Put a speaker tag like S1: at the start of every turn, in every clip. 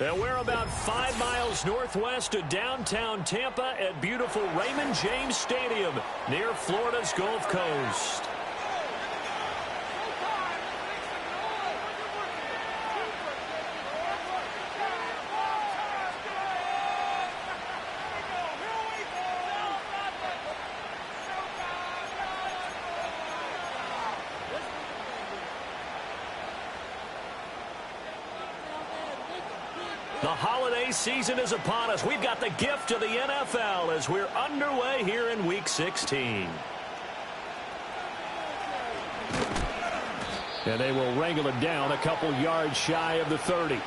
S1: And we're about 5 miles northwest of downtown Tampa at beautiful Raymond James Stadium near Florida's Gulf Coast. The holiday season is upon us. We've got the gift of the NFL as we're underway here in Week 16. And they will wrangle it down a couple yards shy of the 30.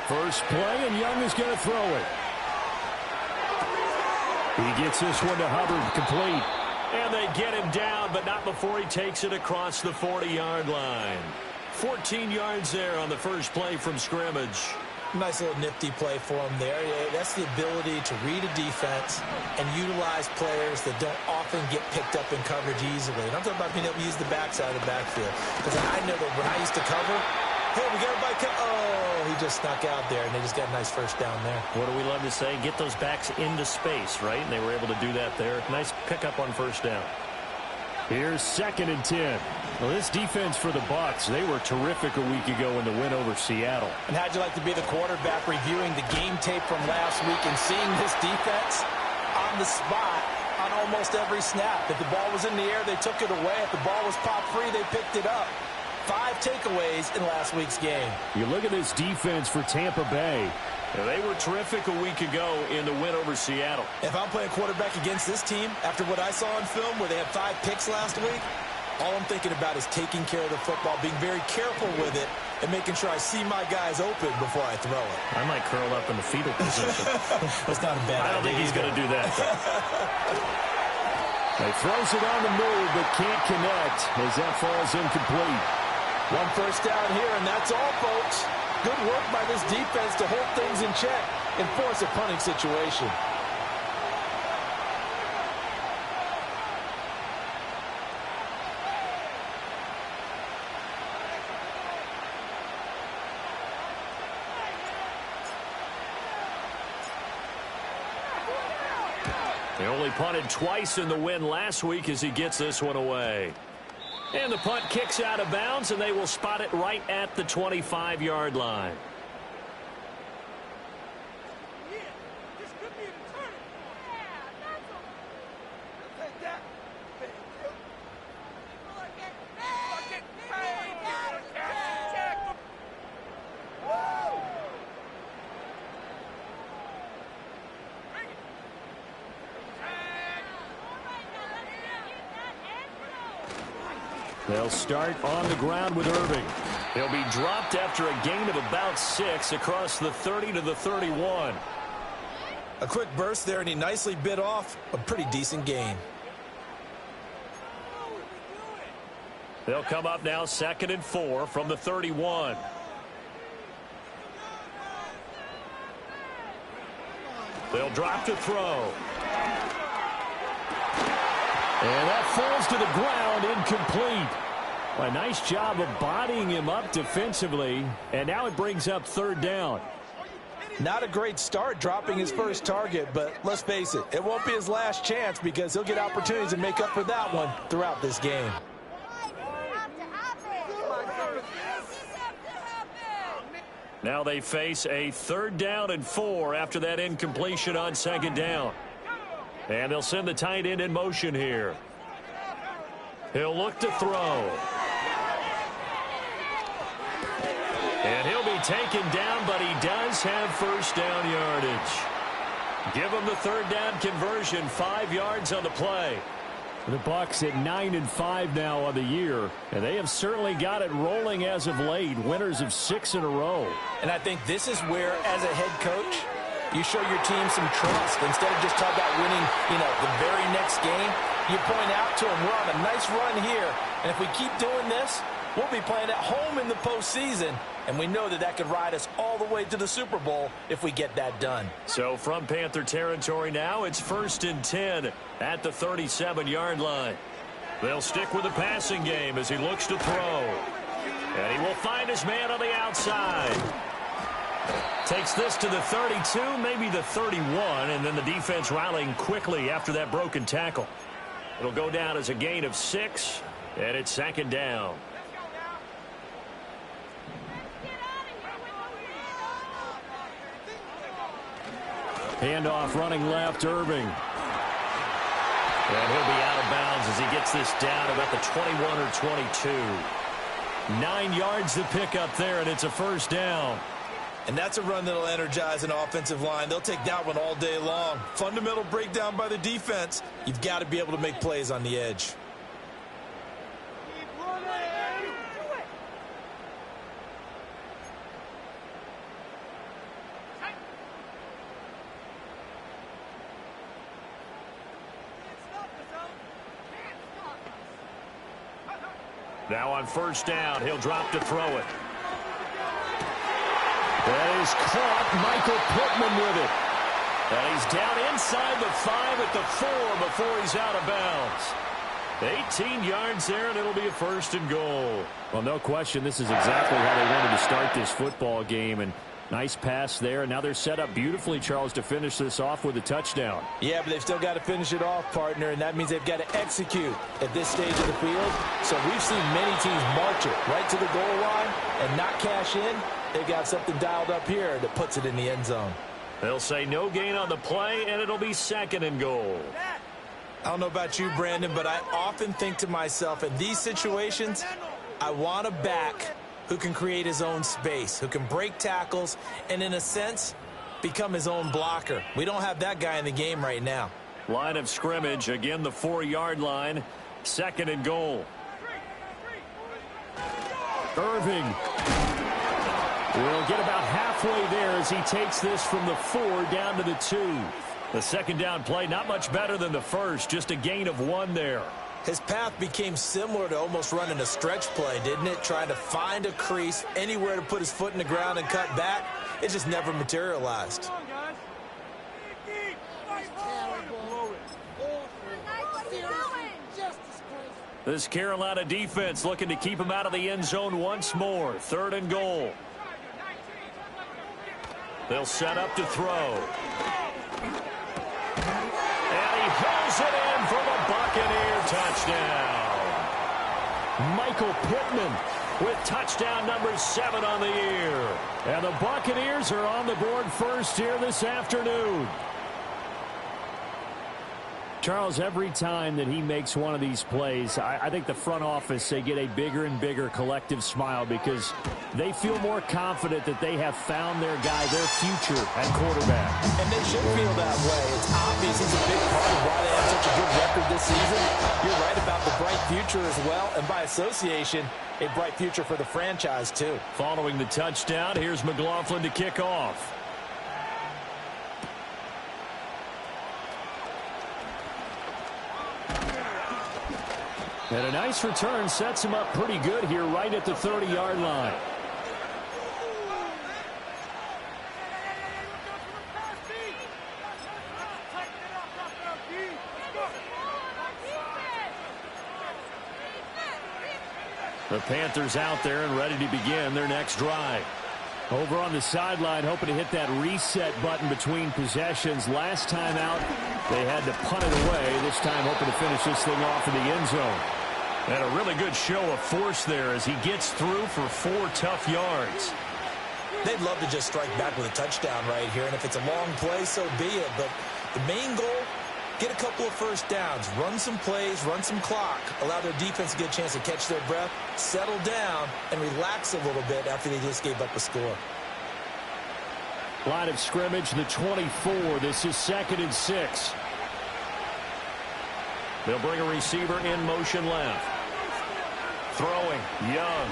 S1: First play, and Young is going to throw it. He gets this one to Hubbard, complete. And they get him down, but not before he takes it across the 40-yard line. 14 yards there on the first play from scrimmage.
S2: Nice little nifty play for him there. Yeah, that's the ability to read a defense and utilize players that don't often get picked up in coverage easily. And I'm talking about being able to use the backside of the backfield. Because I know that when I used to cover, hey, we got a bike. Oh, he just snuck out there, and they just got a nice first down there.
S1: What do we love to say? Get those backs into space, right? And they were able to do that there. Nice pickup on first down. Here's 2nd and 10. Well, this defense for the Bucs, they were terrific a week ago in the win over Seattle.
S2: And how'd you like to be the quarterback reviewing the game tape from last week and seeing this defense on the spot on almost every snap? If the ball was in the air, they took it away. If the ball was pop free, they picked it up. 5 takeaways in last week's game.
S1: You look at this defense for Tampa Bay. They were terrific a week ago in the win over Seattle.
S2: If I'm playing quarterback against this team, after what I saw on film where they had 5 picks last week, all I'm thinking about is taking care of the football, being very careful with it, and making sure I see my guys open before I throw it.
S1: I might curl up in the fetal position.
S2: That's not a bad idea.
S1: I don't think he's going to do that, though. He throws it on the move, but can't connect as that falls incomplete.
S2: 1 first down here, and that's all, folks. Good work by this defense to hold things in check and force a punting situation.
S1: They only punted twice in the win last week as he gets this one away. And the punt kicks out of bounds, and they will spot it right at the 25-yard line. They'll start on the ground with Irving. He'll be dropped after a gain of about 6 across the 30 to the 31.
S2: A quick burst there, and he nicely bit off a pretty decent gain.
S1: They'll come up now 2nd and 4 from the 31. They'll drop to throw. And that falls to the ground, incomplete. A nice job of bodying him up defensively, and now it brings up 3rd down.
S2: Not a great start dropping his first target, but let's face it, it won't be his last chance because he'll get opportunities to make up for that one throughout this game.
S1: Now they face a 3rd down and 4 after that incompletion on 2nd down. And they'll send the tight end in motion here. He'll look to throw. And he'll be taken down, but he does have first down yardage. Give him the 3rd down conversion, 5 yards on the play. The Bucs at 9-5 now on the year, and they have certainly got it rolling as of late, winners of 6 in a row.
S2: And I think this is where, as a head coach, you show your team some trust. Instead of just talking about winning, the very next game, You point out to him, we're on a nice run here, and if we keep doing this, we'll be playing at home in the postseason, and we know that that could ride us all the way to the Super Bowl if we get that done.
S1: So from Panther territory now, it's 1st and 10 at the 37-yard line. They'll stick with the passing game as he looks to throw. And he will find his man on the outside. Takes this to the 32, maybe the 31, and then the defense rallying quickly after that broken tackle. It'll go down as a gain of 6, and it's 2nd down. Handoff running left, Irving. And he'll be out of bounds as he gets this down about the 21 or 22. 9 yards to pick up there, and it's a 1st down.
S2: And that's a run that'll energize an offensive line. They'll take that one all day long. Fundamental breakdown by the defense. You've got to be able to make plays on the edge.
S1: Now on 1st down, he'll drop to throw it. That is caught. Michael Pittman with it. And he's down inside the 5 at the 4 before he's out of bounds. 18 yards there, and it'll be a 1st and goal. Well, no question, this is exactly how they wanted to start this football game. And nice pass there. Now they're set up beautifully, Charles, to finish this off with a touchdown.
S2: Yeah, but they've still got to finish it off, partner, and that means they've got to execute at this stage of the field. So we've seen many teams march it right to the goal line and not cash in. They've got something dialed up here that puts it in the end zone.
S1: They'll say no gain on the play, and it'll be 2nd and goal.
S2: I don't know about you, Brandon, but I often think to myself, in these situations, I want a back who can create his own space, who can break tackles, and in a sense, become his own blocker. We don't have that guy in the game right now.
S1: Line of scrimmage, again the 4-yard line, 2nd and goal. Irving will get about halfway there as he takes this from the 4 down to the 2. The 2nd down play, not much better than the first, just a gain of 1 there.
S2: His path became similar to almost running a stretch play, didn't it? Trying to find a crease, anywhere to put his foot in the ground and cut back. It just never materialized.
S1: This Carolina defense looking to keep him out of the end zone once more. 3rd and goal. They'll set up to throw. And he pulls it in for the Buccaneer touchdown. Michael Pittman with touchdown number 7 on the year. And the Buccaneers are on the board first here this afternoon. Charles, every time that he makes one of these plays, I think the front office, they get a bigger and bigger collective smile because they feel more confident that they have found their guy, their future at quarterback.
S2: And they should feel that way. It's obvious he's a big part of why they have such a good record this season. You're right about the bright future as well, and by association, a bright future for the franchise too.
S1: Following the touchdown, here's McLaughlin to kick off. And a nice return sets him up pretty good here right at the 30-yard line. The Panthers out there and ready to begin their next drive. Over on the sideline, hoping to hit that reset button between possessions. Last time out, they had to punt it away. This time, hoping to finish this thing off in the end zone. And a really good show of force there as he gets through for 4 tough yards.
S2: They'd love to just strike back with a touchdown right here, and if it's a long play, so be it. But the main goal, get a couple of first downs, run some plays, run some clock, allow their defense to get a chance to catch their breath, settle down, and relax a little bit after they just gave up a score.
S1: Line of scrimmage, the 24. This is 2nd and 6. They'll bring a receiver in motion left. Throwing, Young.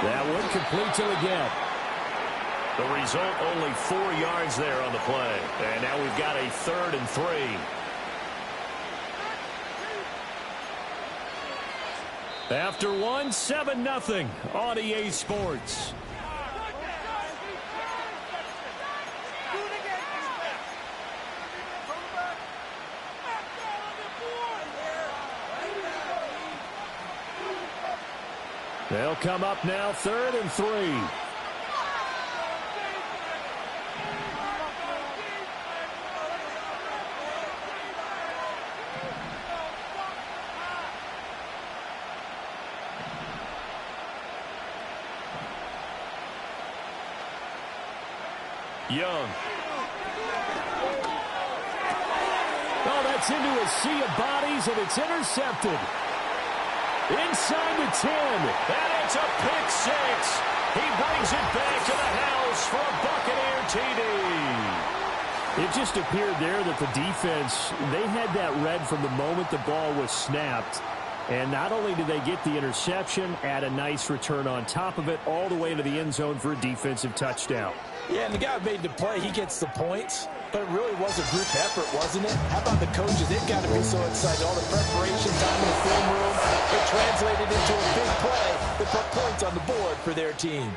S1: That one complete to again. The result, only 4 yards there on the play. And now we've got a 3rd and 3. After one, 7-0 on EA Sports. They'll come up now 3rd and 3. Young. Oh, that's into a sea of bodies, and it's intercepted. Inside the 10. And it's a pick six. He brings it back to the house for a Buccaneer TD. It just appeared there that the defense, they had that read from the moment the ball was snapped. And not only did they get the interception, add a nice return on top of it, all the way into the end zone for a defensive touchdown.
S2: Yeah, and the guy who made the play, he gets the points. But it really was a group effort, wasn't it? How about the coaches? They've got to be so excited. All the preparation time in the film room, it translated into a big play that put points on the board for their team.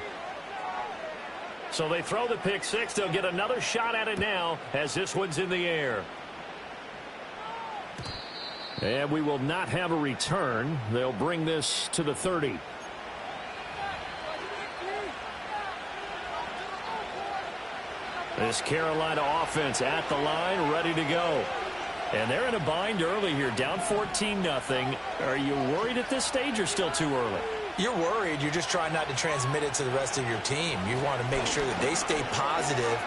S1: So they throw the pick six. They'll get another shot at it now as this one's in the air. And we will not have a return. They'll bring this to the 30. This Carolina offense at the line, ready to go. And they're in a bind early here, down 14-0. Are you worried at this stage or still too early?
S2: You're worried. You're just trying not to transmit it to the rest of your team. You want to make sure that they stay positive.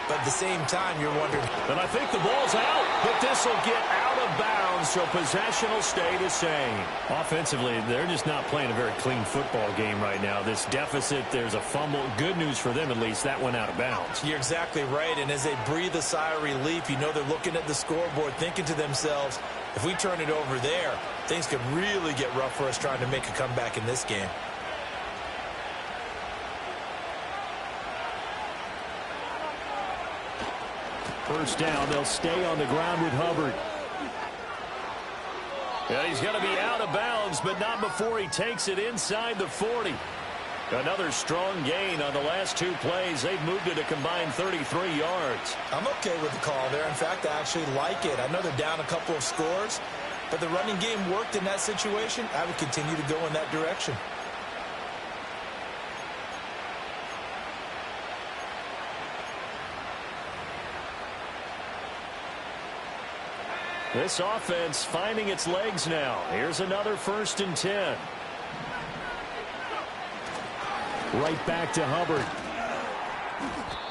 S2: But at the same time, you're wondering.
S1: And I think the ball's out, but this will get out of bounds, so possession will stay the same. Offensively, they're just not playing a very clean football game right now. This deficit, there's a fumble. Good news for them, at least. That went out of bounds.
S2: You're exactly right, and as they breathe a sigh of relief, you know they're looking at the scoreboard, thinking to themselves, if we turn it over there, things could really get rough for us trying to make a comeback in this game.
S1: First down, they'll stay on the ground with Hubbard. And he's going to be out of bounds, but not before he takes it inside the 40. Another strong gain on the last two plays. They've moved it a combined 33 yards.
S2: I'm okay with the call there. In fact, I actually like it. I know they're down a couple of scores, but the running game worked in that situation. I would continue to go in that direction.
S1: This offense finding its legs now. Here's another 1st and 10. Right back to Hubbard.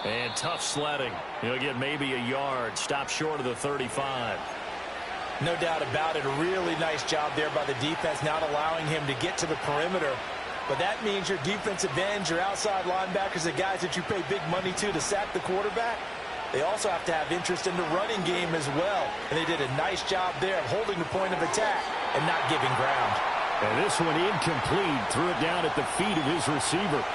S1: And tough sledding. He'll get maybe a yard. Stop short of the 35.
S2: No doubt about it. A really nice job there by the defense, not allowing him to get to the perimeter. But that means your defensive ends, your outside linebackers, the guys that you pay big money to sack the quarterback, they also have to have interest in the running game as well. And they did a nice job there of holding the point of attack and not giving ground.
S1: And this one incomplete. Threw it down at the feet of his receiver.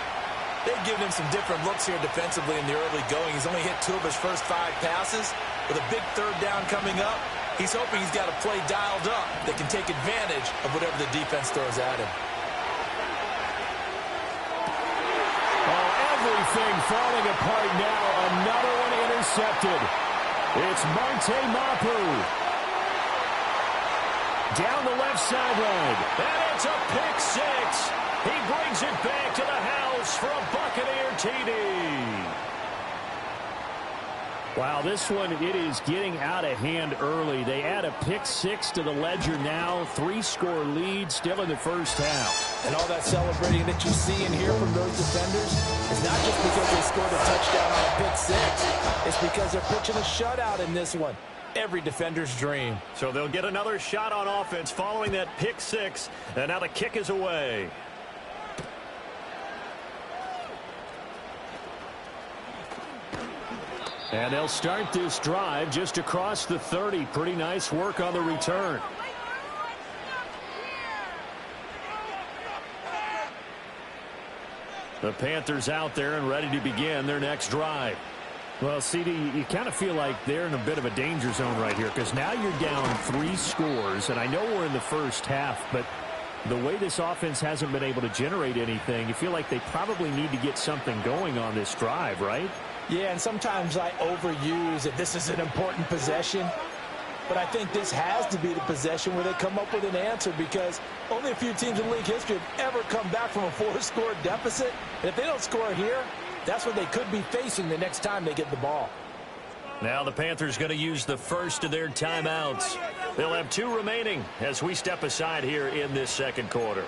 S2: They've given him some different looks here defensively in the early going. He's only hit 2 of his first 5 passes. With a big 3rd down coming up, he's hoping he's got a play dialed up that can take advantage of whatever the defense throws at him.
S1: Everything falling apart now. Another one intercepted. It's Marte Mapu. Down the left sideline. And it's a pick six. He brings it back to the house for a Buccaneer TD. Wow, this one, it is getting out of hand early. They add a pick six to the ledger now. 3-score lead still in the first half.
S2: And all that celebrating that you see and hear from those defenders is not just because they scored a touchdown on a pick six. It's because they're pitching a shutout in this one. Every defender's dream.
S1: So they'll get another shot on offense following that pick six. And now the kick is away. And they'll start this drive just across the 30. Pretty nice work on the return. The Panthers out there and ready to begin their next drive. Well, CD, you kind of feel like they're in a bit of a danger zone right here because now you're down 3 scores. And I know we're in the first half, but The way this offense hasn't been able to generate anything, you feel like they probably need to get something going on this drive, right?
S2: Yeah, and sometimes I overuse if this is an important possession. But I think this has to be the possession where they come up with an answer, because only a few teams in league history have ever come back from a 4-score deficit. And if they don't score here, that's what they could be facing the next time they get the ball.
S1: Now the Panthers going to use the first of their timeouts. They'll have 2 remaining as we step aside here in this second quarter.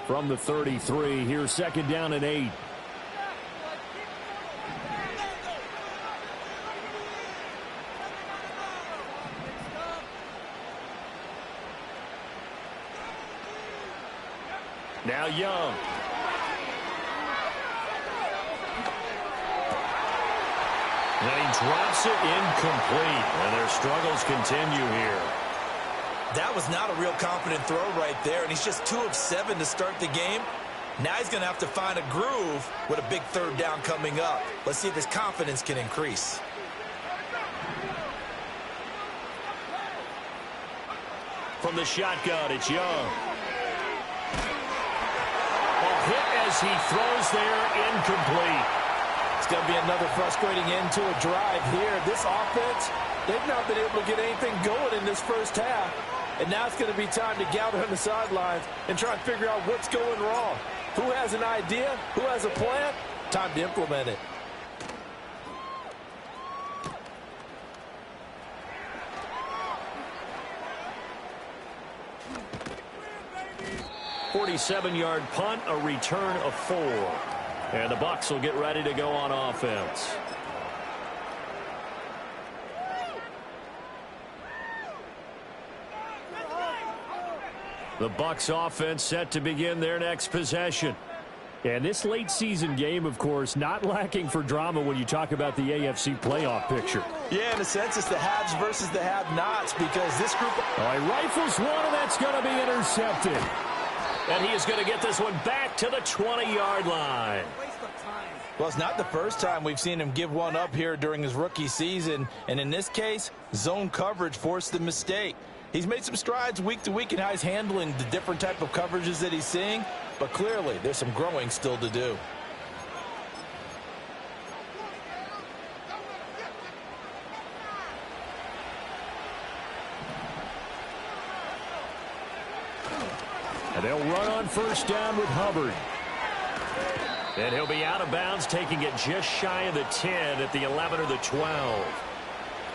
S1: From the 33, here's second down and 8. Now Young. Then he drops it incomplete, and their struggles continue here.
S2: That was not a real confident throw right there, and he's just 2 of 7 to start the game. Now he's going to have to find a groove with a big third down coming up. Let's see if his confidence can increase.
S1: From the shotgun, it's Young. A hit as he throws there, incomplete.
S2: It's going to be another frustrating end to a drive here. This offense, they've not been able to get anything going in this first half. And now it's going to be time to gather on the sidelines and try and figure out what's going wrong. Who has an idea? Who has a plan? Time to implement it.
S1: .47-yard punt, a return of 4. And the Bucs will get ready to go on offense. The Bucs offense set to begin their next possession. And this late season game, of course, not lacking for drama when you talk about the AFC playoff picture.
S2: Yeah, in a sense, it's the haves versus the have-nots, because this group...
S1: All right, rifles one, and that's going to be intercepted. And he is going to get this one back to the 20-yard line.
S2: Well, it's not the first time we've seen him give one up here during his rookie season. And in this case, zone coverage forced the mistake. He's made some strides week to week in how he's handling the different type of coverages that he's seeing. But clearly, there's some growing still to do.
S1: And they'll run on first down with Hubbard. And he'll be out of bounds, taking it just shy of the 10 at the 11 or the 12.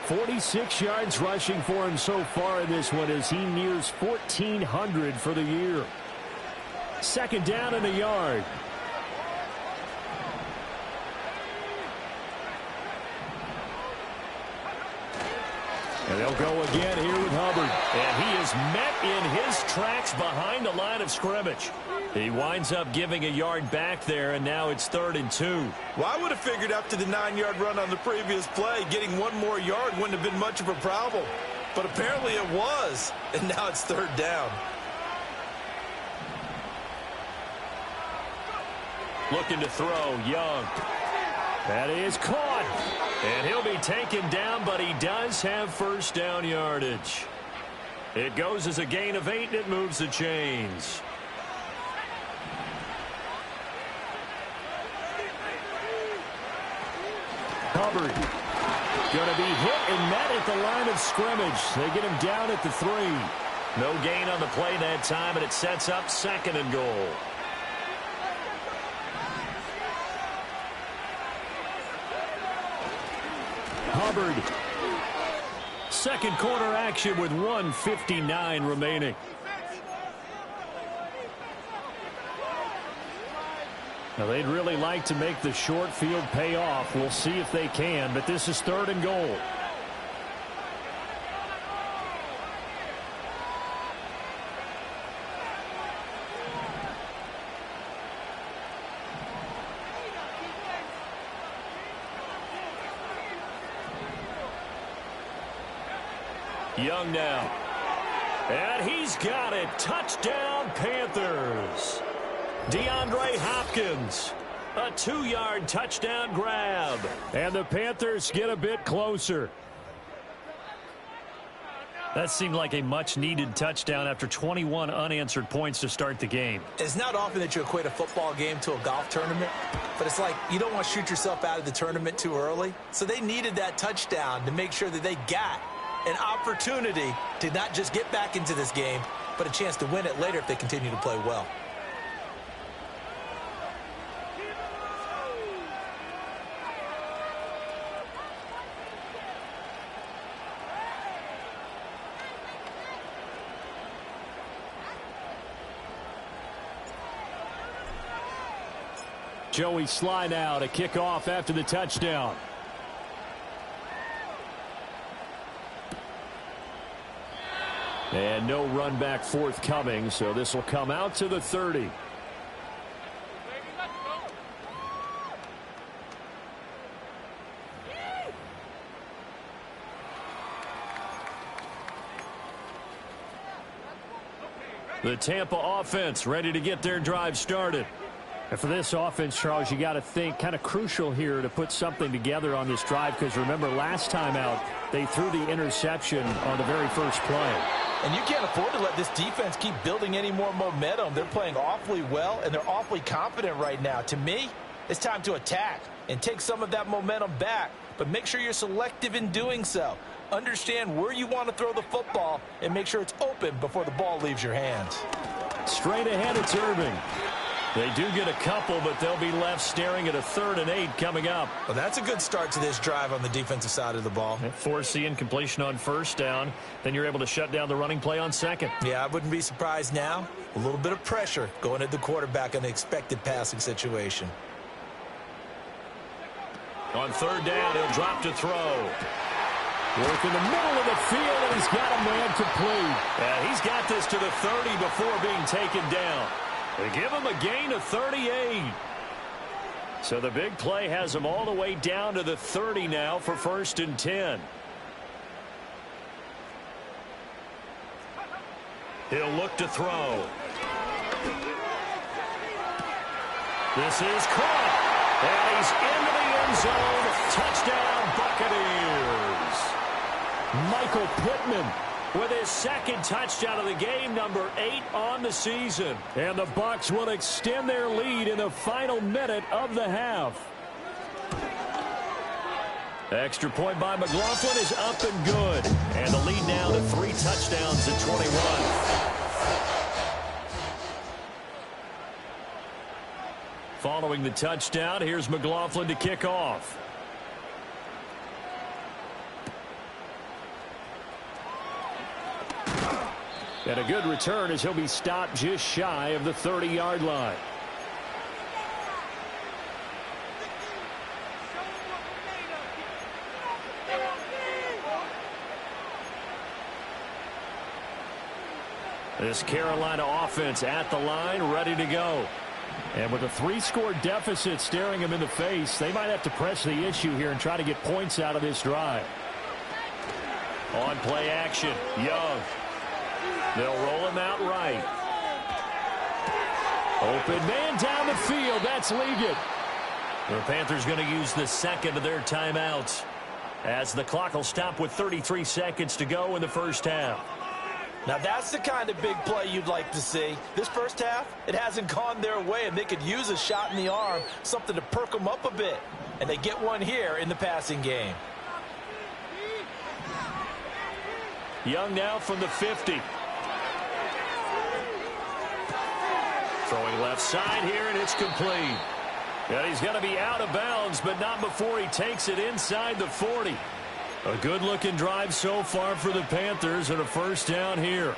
S1: 46 yards rushing for him so far in this one as he nears 1,400 for the year. Second down and a yard. And they'll go again here with Hubbard. And he is met in his tracks behind the line of scrimmage. He winds up giving a yard back there, and now it's 3rd and 2.
S2: Well, I would have figured after the 9-yard run on the previous play, getting one more yard wouldn't have been much of a problem. But apparently it was, and now it's 3rd down.
S1: Looking to throw, Young. That is caught. And he'll be taken down, but he does have first down yardage. It goes as a gain of 8, and it moves the chains. Hubbard going to be hit and met at the line of scrimmage. They get him down at the 3. No gain on the play that time, and it sets up 2nd and goal. Hubbard. Second quarter action with 1:59 remaining. Now, they'd really like to make the short field pay off. We'll see if they can, but this is 3rd and goal. Young now. And he's got it. Touchdown, Panthers. DeAndre Hopkins. A 2-yard touchdown grab. And the Panthers get a bit closer. That seemed like a much-needed touchdown after 21 unanswered points to start the game.
S2: It's not often that you equate a football game to a golf tournament, but it's like you don't want to shoot yourself out of the tournament too early. So they needed that touchdown to make sure that they got an opportunity to not just get back into this game, but a chance to win it later if they continue to play well.
S1: Joey Sly now to kick off after the touchdown. And no run back forthcoming, so this will come out to the 30. The Tampa offense ready to get their drive started. And for this offense, Charles, you got to think kind of crucial here to put something together on this drive, because remember last time out they threw the interception on the very first play.
S2: And you can't afford to let this defense keep building any more momentum. They're playing awfully well, and they're awfully confident right now. To me, it's time to attack and take some of that momentum back, but make sure you're selective in doing so. Understand where you want to throw the football and make sure it's open before the ball leaves your hands.
S1: Straight ahead, it's Irving. They do get a couple, but they'll be left staring at a 3rd and 8 coming up.
S2: Well, that's a good start to this drive on the defensive side of the ball.
S1: Force the incompletion on first down. Then you're able to shut down the running play on second.
S2: Yeah, I wouldn't be surprised now. A little bit of pressure going at the quarterback in the expected passing situation.
S1: On 3rd down, he'll drop to throw. Work in the middle of the field, and he's got a man complete. Yeah, he's got this to the 30 before being taken down. They give him a gain of 38. So the big play has him all the way down to the 30 now for 1st and 10. He'll look to throw. This is caught. And he's into the end zone. Touchdown, Buccaneers. Michael Pittman with his 2nd touchdown of the game, number 8 on the season. And the Bucs will extend their lead in the final minute of the half. Extra point by McLaughlin is up and good. And the lead now to 3 touchdowns at 21. Following the touchdown, here's McLaughlin to kick off. And a good return as he'll be stopped just shy of the 30-yard line. This Carolina offense at the line, ready to go. And with a 3-score deficit staring him in the face, they might have to press the issue here and try to get points out of this drive. On play action, Young. They'll roll him out right. Open man down the field. That's Liggett. The Panthers going to use the 2nd of their timeouts as the clock will stop with 33 seconds to go in the first half.
S2: Now that's the kind of big play you'd like to see. This first half, it hasn't gone their way, and they could use a shot in the arm, something to perk them up a bit. And they get one here in the passing game.
S1: Young now from the 50. Throwing left side here, and it's complete. And he's going to be out of bounds, but not before he takes it inside the 40. A good-looking drive so far for the Panthers, and a first down here.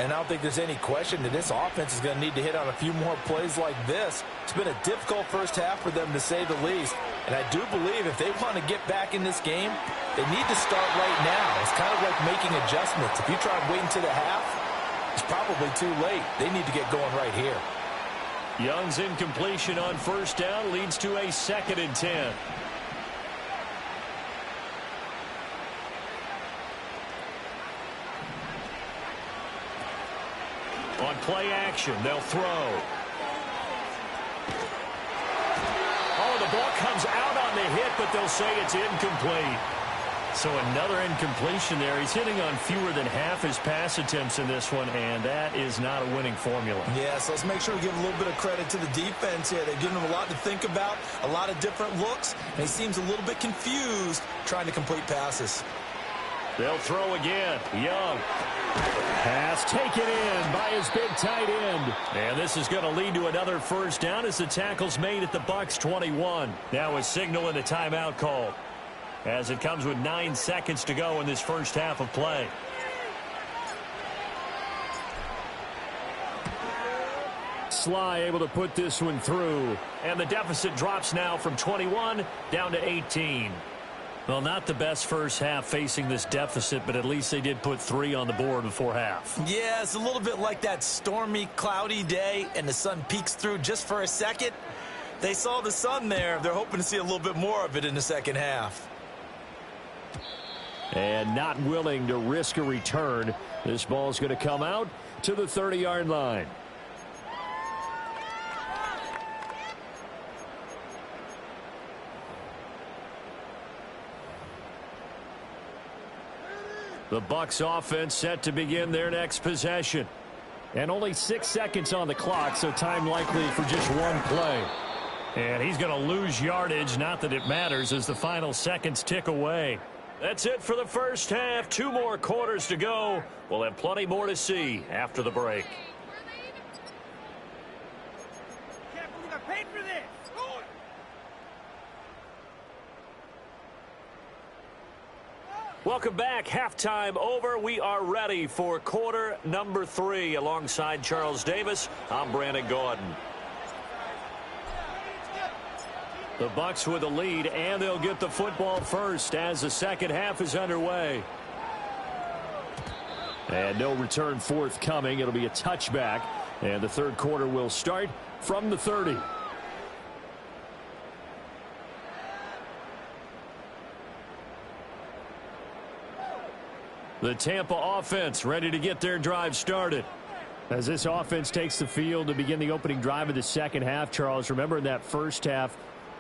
S2: And I don't think there's any question that this offense is going to need to hit on a few more plays like this. It's been a difficult first half for them, to say the least. And I do believe if they want to get back in this game, they need to start right now. It's kind of like making adjustments. If you try to wait until the half, it's probably too late. They need to get going right here.
S1: Young's incompletion on first down leads to a 2nd and 10. On play action, they'll throw. Oh, the ball comes out on the hit, but they'll say it's incomplete. So another incompletion there. He's hitting on fewer than half his pass attempts in this one, and that is not a winning formula.
S2: Yeah, so let's make sure we give a little bit of credit to the defense here. They're giving him a lot to think about, a lot of different looks, and he seems a little bit confused trying to complete passes.
S1: They'll throw again. Young. Pass taken in by his big tight end. And this is going to lead to another first down as the tackle's made at the Bucs 21. Now a signal and a timeout call, as it comes with 9 seconds to go in this first half of play. Sly able to put this one through. And the deficit drops now from 21 down to 18. Well, not the best first half facing this deficit, but at least they did put 3 on the board before half.
S2: Yeah, it's a little bit like that stormy, cloudy day, and the sun peeks through just for a second. They saw the sun there. They're hoping to see a little bit more of it in the second half.
S1: And not willing to risk a return. This ball's going to come out to the 30-yard line. The Bucs offense set to begin their next possession. And only 6 seconds on the clock, so time likely for just one play. And he's going to lose yardage, not that it matters, as the final seconds tick away. That's it for the first half. 2 more quarters to go. We'll have plenty more to see after the break.
S3: Can't believe I paid for this.
S1: Welcome back. Halftime over. We are ready for quarter number 3. Alongside Charles Davis, I'm Brandon Gaudin. The Bucs with the lead, and they'll get the football first as the second half is underway. And no return forthcoming. It'll be a touchback, and the third quarter will start from the 30. The Tampa offense ready to get their drive started. As this offense takes the field to begin the opening drive of the second half, Charles, remember in that first half,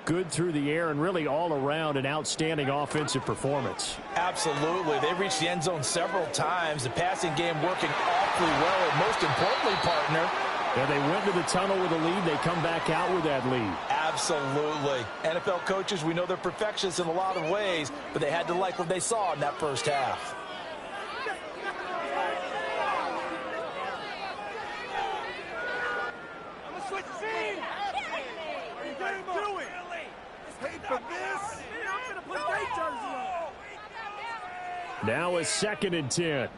S1: good through the air and really all around an outstanding offensive performance.
S2: Absolutely. They reached the end zone several times. The passing game working awfully well, and most importantly, partner,
S1: yeah, they went to the tunnel with a lead. They come back out with that lead.
S2: Absolutely. NFL coaches, we know they're perfectionists in a lot of ways, but they had to like what they saw in that first half.
S1: Now a 2nd and 10.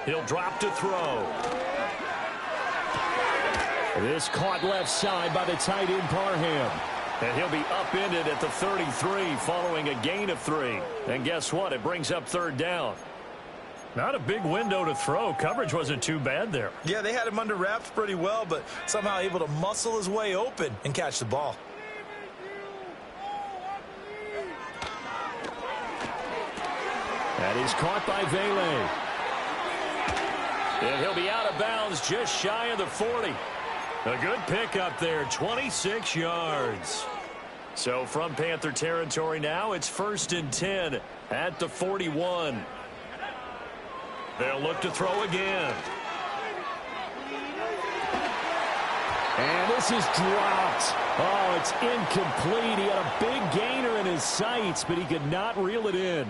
S1: He'll drop to throw. This caught left side by the tight end Parham. And he'll be upended at the 33 following a gain of 3. And guess what? It brings up 3rd down. Not a big window to throw. Coverage wasn't too bad there.
S2: Yeah, they had him under wraps pretty well, but somehow able to muscle his way open and catch the ball.
S1: That is caught by Vele. And he'll be out of bounds just shy of the 40. A good pickup there, 26 yards. So from Panther territory now, it's 1st and 10 at the 41. They'll look to throw again. And this is dropped. Oh, it's incomplete. He had a big gainer in his sights, but he could not reel it in.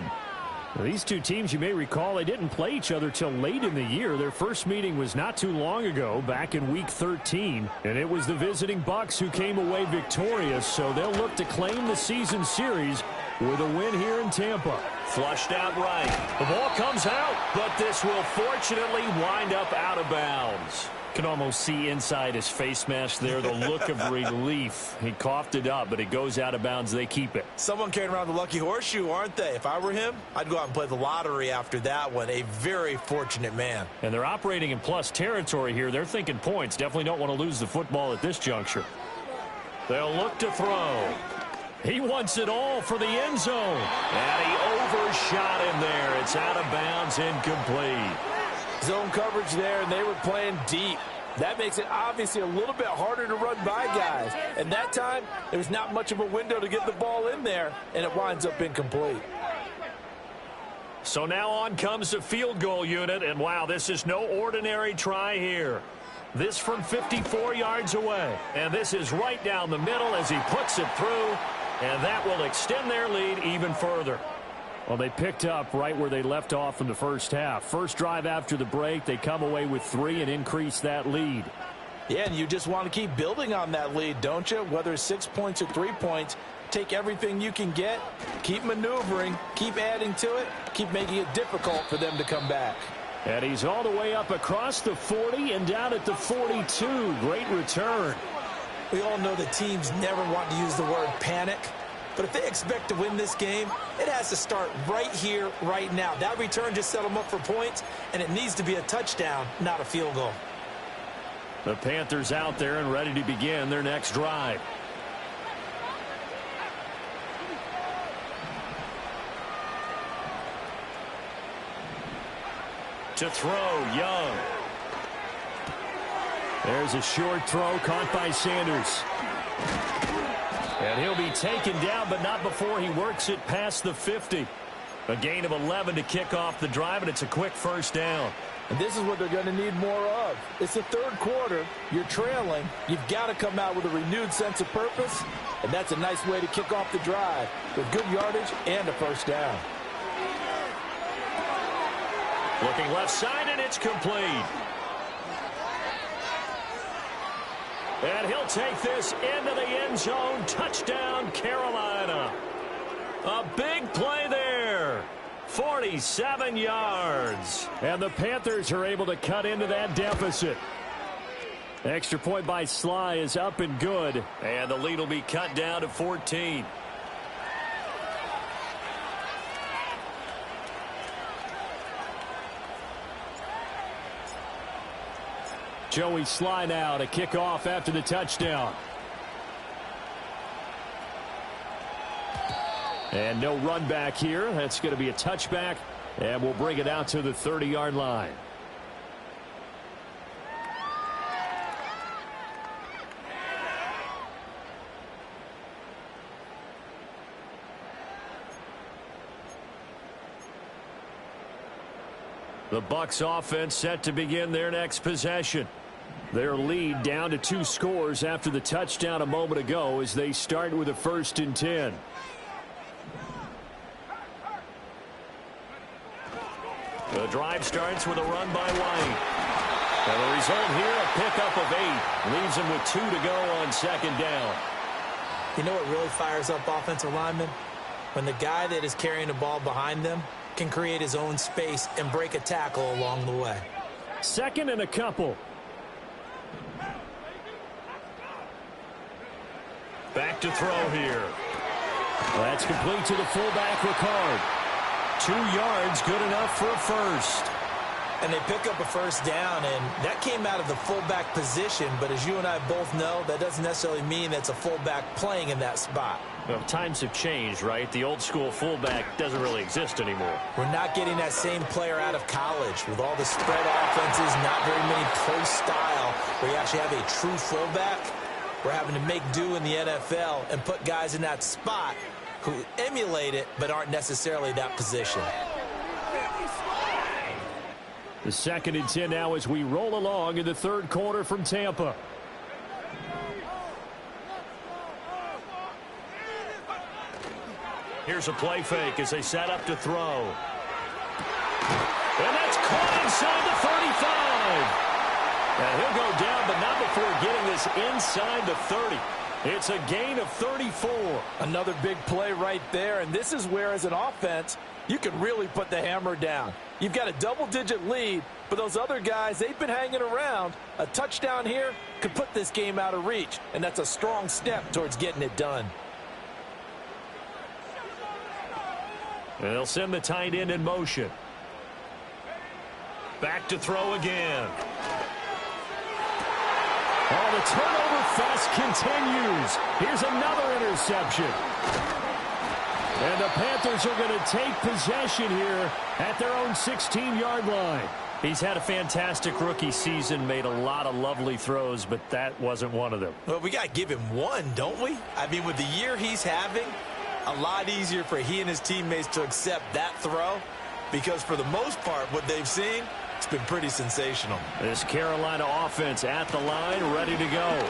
S1: Now, these two teams, you may recall, they didn't play each other till late in the year. Their first meeting was not too long ago, back in Week 13. And it was the visiting Bucs who came away victorious, so they'll look to claim the season series with a win here in Tampa. Flushed out right. The ball comes out, but this will fortunately wind up out of bounds. Can almost see inside his face mask there the look of relief. He coughed it up, but it goes out of bounds. They keep it.
S2: Someone carrying around the lucky horseshoe, aren't they? If I were him, I'd go out and play the lottery after that one. A very fortunate man.
S1: And they're operating in plus territory here. They're thinking points. Definitely don't want to lose the football at this juncture. They'll look to throw. He wants it all for the end zone. And he overshot him there. It's out of bounds, incomplete.
S2: Zone coverage there, and they were playing deep. That makes it obviously a little bit harder to run by guys. And that time, there's not much of a window to get the ball in there, and it winds up incomplete.
S1: So now on comes the field goal unit, and wow, this is no ordinary try here. This from 54 yards away. And this is right down the middle as he puts it through, and that will extend their lead even further. Well, they picked up right where they left off in the first half. First drive after the break, they come away with 3 and increase that lead.
S2: Yeah, and you just want to keep building on that lead, don't you? Whether it's 6 points or 3 points, take everything you can get, keep maneuvering, keep adding to it, keep making it difficult for them to come back.
S1: And he's all the way up across the 40 and down at the 42. Great return.
S2: We all know that teams never want to use the word panic. But if they expect to win this game, it has to start right here, right now. That return just set them up for points, and it needs to be a touchdown, not a field goal.
S1: The Panthers out there and ready to begin their next drive. To throw, Young. There's a short throw caught by Sanders. And he'll be taken down, but not before he works it past the 50. A gain of 11 to kick off the drive, and it's a quick first down.
S2: And this is what they're going to need more of. It's the third quarter. You're trailing. You've got to come out with a renewed sense of purpose, and that's a nice way to kick off the drive with good yardage and a first down.
S1: Looking left side, and it's complete. And he'll take this into the end zone. Touchdown, Carolina. A big play there. 47 yards. And the Panthers are able to cut into that deficit. Extra point by Sly is up and good. And the lead will be cut down to 14. Joey Sly now to kick off after the touchdown. And no run back here. That's going to be a touchback, and we'll bring it out to the 30-yard line. The Bucs offense set to begin their next possession. Their lead down to 2 scores after the touchdown a moment ago as they start with a 1st and 10. The drive starts with a run by White. And the result here, a pickup of 8. Leaves them with 2 to go on 2nd down.
S2: You know what really fires up offensive linemen? When the guy that is carrying the ball behind them can create his own space and break a tackle along the way.
S1: 2nd and a couple. Back to throw here. That's complete to the fullback, Ricard. 2 yards, good enough for a first.
S2: And they pick up a first down, and that came out of the fullback position. But as you and I both know, that doesn't necessarily mean that's a fullback playing in that spot.
S1: Well, times have changed, right? The old school fullback doesn't really exist anymore.
S2: We're not getting that same player out of college with all the spread offenses, not very many pro style, where you actually have a true fullback. We're having to make do in the NFL and put guys in that spot who emulate it but aren't necessarily that position.
S1: The 2nd and 10 now as we roll along in the 3rd quarter from Tampa. Here's a play fake as they set up to throw. And that's caught inside the 35. And he'll go down, but not before getting this inside the 30. It's a gain of 34.
S2: Another big play right there, and this is where, as an offense, you can really put the hammer down. You've got a double-digit lead, but those other guys, they've been hanging around. A touchdown here could put this game out of reach, and that's a strong step towards getting it done.
S1: And they'll send the tight end in motion. Back to throw again. Oh, the turnover fest continues. Here's another interception. And the Panthers are going to take possession here at their own 16-yard line. He's had a fantastic rookie season, made a lot of lovely throws, but that wasn't one of them.
S2: Well, we got to give him one, don't we? I mean, with the year he's having, a lot easier for he and his teammates to accept that throw, because for the most part, what they've seen, it's been pretty sensational.
S1: This Carolina offense at the line, ready to go.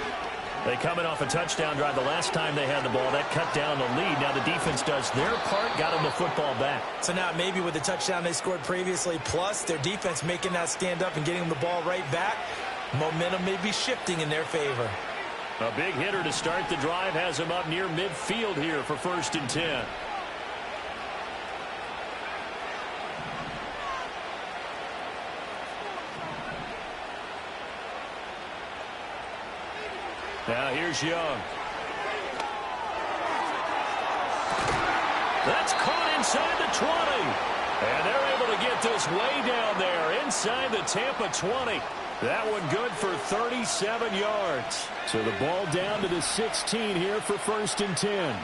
S1: They coming off a touchdown drive the last time they had the ball. That cut down the lead. Now the defense does their part, got them the football back.
S2: So now maybe with the touchdown they scored previously, plus their defense making that stand up and getting them the ball right back, momentum may be shifting in their favor.
S1: A big hitter to start the drive has him up near midfield here for 1st and 10. Now here's Young. That's caught inside the 20. And they're able to get this way down there inside the Tampa 20. That one good for 37 yards. So the ball down to the 16 here for 1st and 10.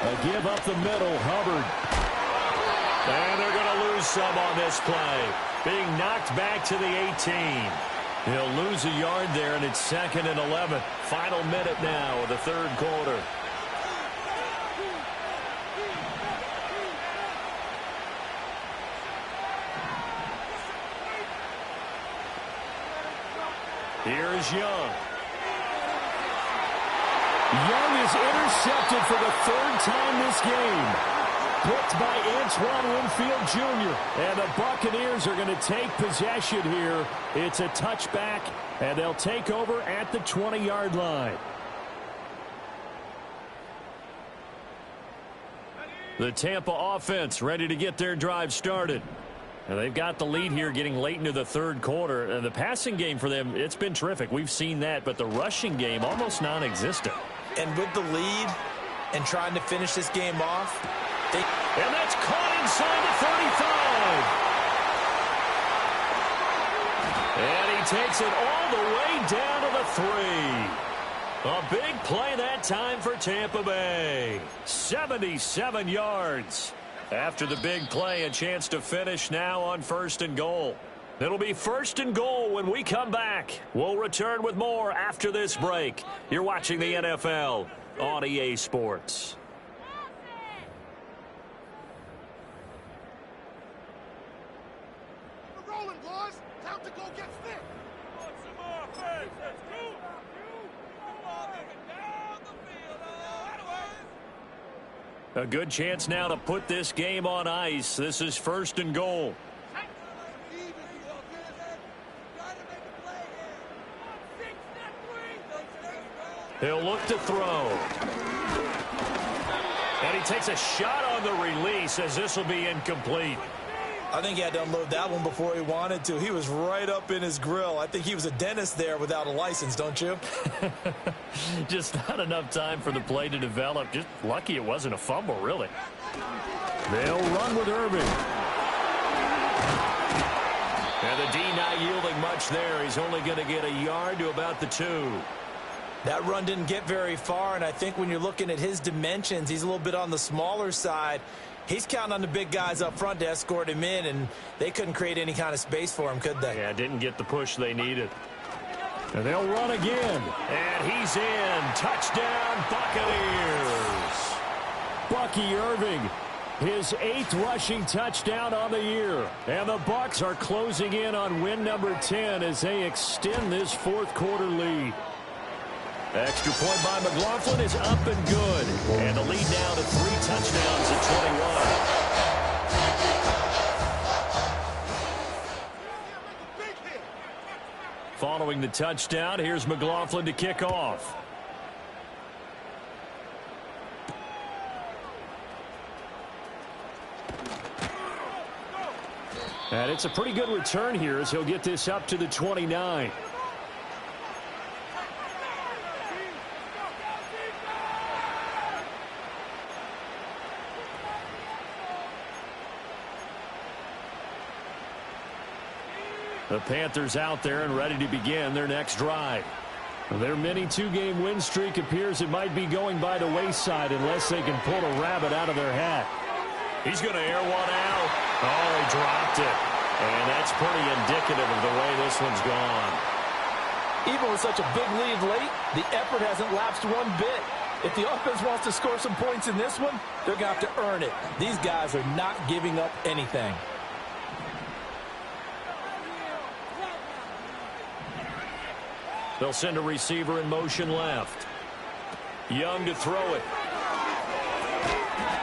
S1: A give up the middle, Hubbard. And they're going to lose some on this play. Being knocked back to the 18. He'll lose a yard there, and it's 2nd and 11. Final minute now of the 3rd quarter. Here's Young. Young is intercepted for the 3rd time this game. Picked by Antoine Winfield Jr. And the Buccaneers are going to take possession here. It's a touchback, and they'll take over at the 20-yard line. The Tampa offense ready to get their drive started. And they've got the lead here getting late into the 3rd quarter. And the passing game for them, it's been terrific. We've seen that, but the rushing game almost non-existent.
S2: And with the lead and trying to finish this game off,
S1: and that's caught inside the 35. And he takes it all the way down to the 3. A big play that time for Tampa Bay. 77 yards. After the big play, a chance to finish now on 1st and goal. It'll be 1st and goal when we come back. We'll return with more after this break. You're watching the NFL on EA Sports. A good chance now to put this game on ice. This is 1st and goal. He'll look to throw. And he takes a shot on the release as this will be incomplete.
S2: I think he had to unload that one before he wanted to. He was right up in his grill. I think he was a dentist there without a license, don't you?
S1: Just not enough time for the play to develop. Just lucky it wasn't a fumble, really. They'll run with Irving. And the D not yielding much there. He's only going to get a yard to about the 2.
S2: That run didn't get very far, and I think when you're looking at his dimensions, he's a little bit on the smaller side. He's counting on the big guys up front to escort him in, and they couldn't create any kind of space for him, could they?
S1: Yeah, didn't get the push they needed. And they'll run again. And he's in. Touchdown, Buccaneers. Bucky Irving, his 8th rushing touchdown on the year. And the Bucs are closing in on win number 10 as they extend this 4th quarter lead. Extra point by McLaughlin is up and good. And the lead now to 3 touchdowns at 21. Following the touchdown, here's McLaughlin to kick off. And it's a pretty good return here as he'll get this up to the 29. The Panthers out there and ready to begin their next drive. Their mini two-game win streak appears it might be going by the wayside unless they can pull a rabbit out of their hat. He's going to air one out. Oh, he dropped it. And that's pretty indicative of the way this one's gone.
S2: Even with such a big lead late, the effort hasn't lapsed one bit. If the offense wants to score some points in this one, they're going to have to earn it. These guys are not giving up anything.
S1: They'll send a receiver in motion left. Young to throw it.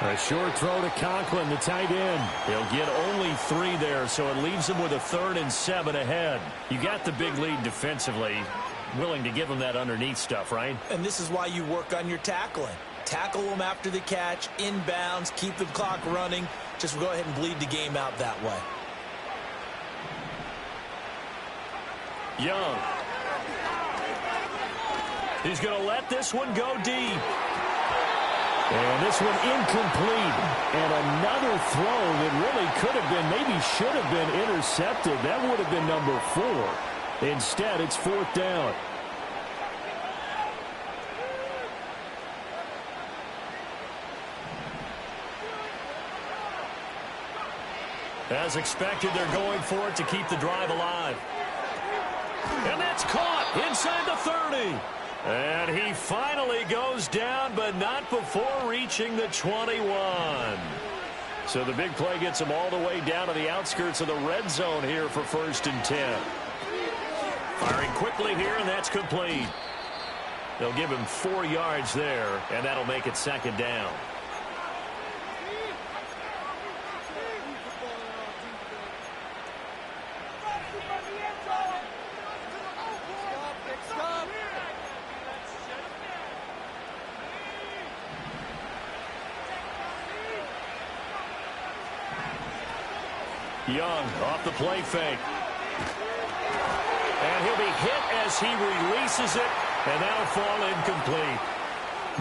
S1: A short throw to Conklin, the tight end. He'll get only 3 there, so it leaves him with a 3rd and 7 ahead. You got the big lead defensively. Willing to give him that underneath stuff, right?
S2: And this is why you work on your tackling. Tackle them after the catch, inbounds, keep the clock running. Just go ahead and bleed the game out that way.
S1: Young. He's going to let this one go deep. And this one incomplete. And another throw that really could have been, maybe should have been intercepted. That would have been number 4. Instead, it's 4th down. As expected, they're going for it to keep the drive alive. And that's caught inside the 30. And he finally goes down, but not before reaching the 21. So the big play gets him all the way down to the outskirts of the red zone here for 1st and 10. Firing quickly here, and that's complete. They'll give him 4 yards there, and that'll make it 2nd down. Young off the play fake. And he'll be hit as he releases it, and that'll fall incomplete.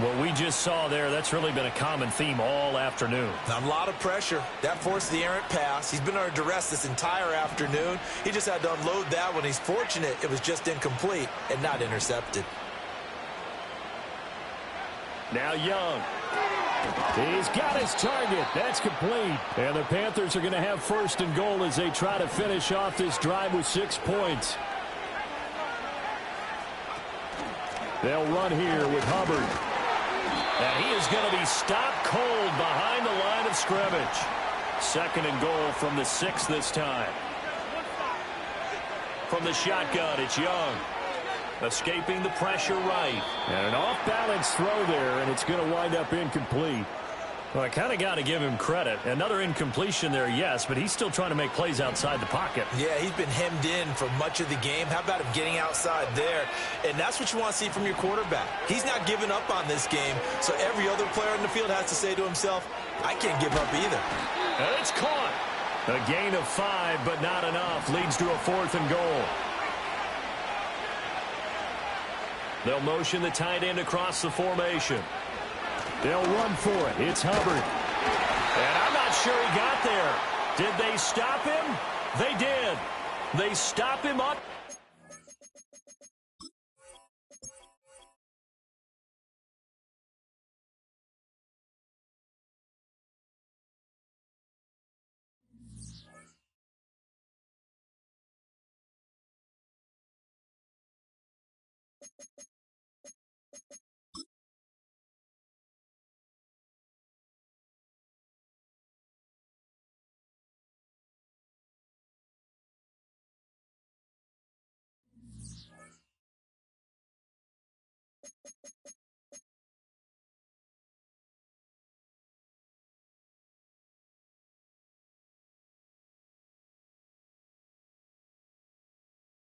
S1: What we just saw there, that's really been a common theme all afternoon.
S2: A lot of pressure. That forced the errant pass. He's been under duress this entire afternoon. He just had to unload that one. He's fortunate it was just incomplete and not intercepted.
S1: Now Young. He's got his target. That's complete. And the Panthers are going to have 1st and goal as they try to finish off this drive with 6 points. They'll run here with Hubbard. And he is going to be stopped cold behind the line of scrimmage. 2nd and goal from the 6 this time. From the shotgun, it's Young. Escaping the pressure right. And an off-balance throw there, and it's going to wind up incomplete. Well, I kind of got to give him credit. Another incompletion there, yes, but he's still trying to make plays outside the pocket.
S2: Yeah, he's been hemmed in for much of the game. How about him getting outside there? And that's what you want to see from your quarterback. He's not giving up on this game, so every other player in the field has to say to himself, I can't give up either.
S1: And it's caught. A gain of 5, but not enough. Leads to a 4th and goal. They'll motion the tight end across the formation. They'll run for it. It's Hubbard. And I'm not sure he got there. Did they stop him? They did. They stop him up.